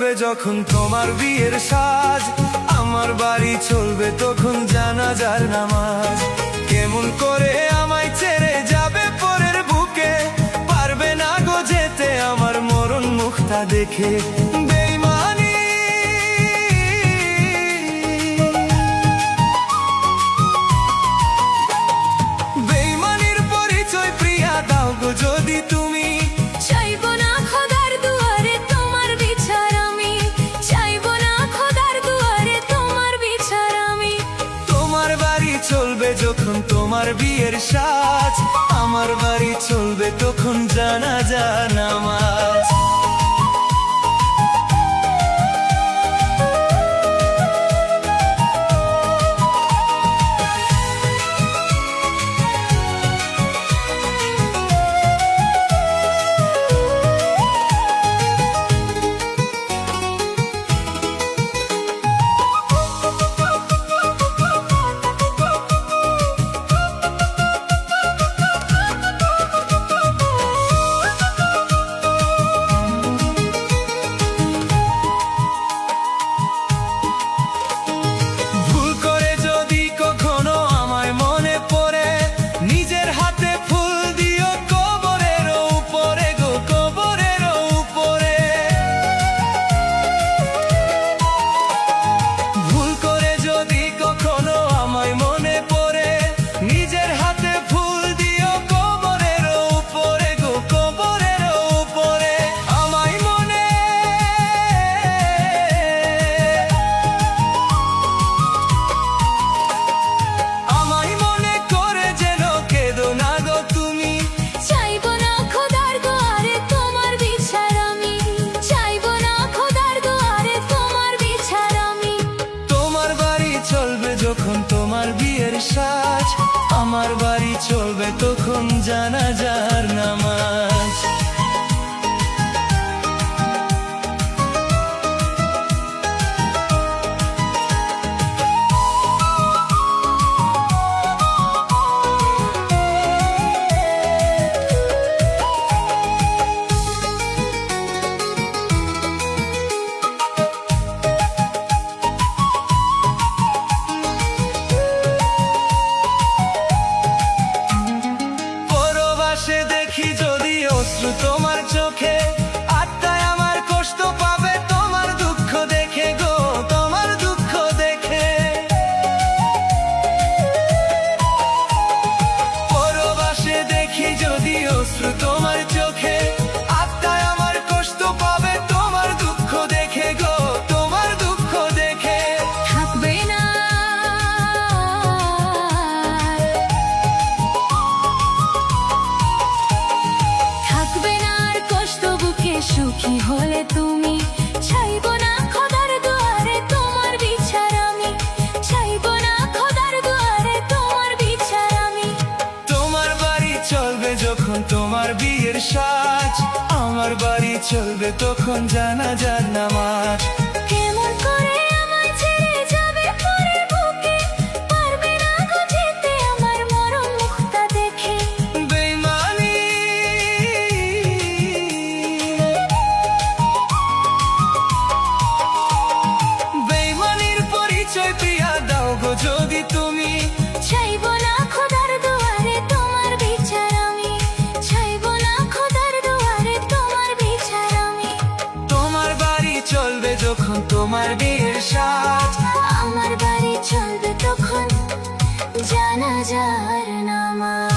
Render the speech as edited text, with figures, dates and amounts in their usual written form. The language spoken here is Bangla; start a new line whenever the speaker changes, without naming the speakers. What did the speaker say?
চলবে যখন তোমার বিয়ের সাজ, আমার বাড়ি চলবে তখন জানাজার নামাজ। কেমন করে আমায় ছেড়ে যাবে পরের বুকে, পারবে না গো যেতে আমার মরণ মুখটা দেখে। বেইমানি বেইমানির পরিচয় প্রিয়া দাও গো যদি তুমি।
চাইবো না খোদার দুয়ারে তোমার বিচার আমি, চাইবো না খোদার দুয়ারে তোমার বিচার আমি।
তোমার বাড়ি চলবে যখন তোমার বিয়ের সাজ, আমার বাড়ি চলবে তখন জানাজার নামাজ। যখন তোমার বিয়ের সাজ, আমার বাড়ি চলবে তখন জানাজার নামাজ। দেখি যদি অশ্রু তোমার চোখে, আত্মায় আমার কষ্ট পাবে তোমার দুঃখ দেখে গো, তোমার দুঃখ দেখে। পরবাসে দেখি যদি অশ্রু তোমার চোখে, আত্মায় আমার কষ্ট পাবে তোমার দুঃখ দেখে গো, তোমার দুঃখ দেখে।
থাকবে না সুখী হলে তুমি, চাইবো না খোদার দুয়ারে তোমার বিচার আমি, চাইবো না খোদার দুয়ারে তোমার বিচার আমি।
তোমার বাড়ি চলবে যখন তোমার বিয়ের সাজ, আমার বাড়ি চলবে তখন জানাজার নামাজ।
কেমন করে আমায় ছেড়ে যাবে পরের বুকে, পারবে না গো যেতে আমার মরণ মুখটা দেখে।
প্রিয়া দাও গো যদি তুমি।
চাইবো না খোদার দুয়ারে তোমার বিচার আমি, চাইবো না খোদার দুয়ারে তোমার বিচার আমি।
তোমার বাড়ি চলবে যখন তোমার বিয়ের সাজ,
আমার বাড়ি চলবে তখন জানাজার নামাজ।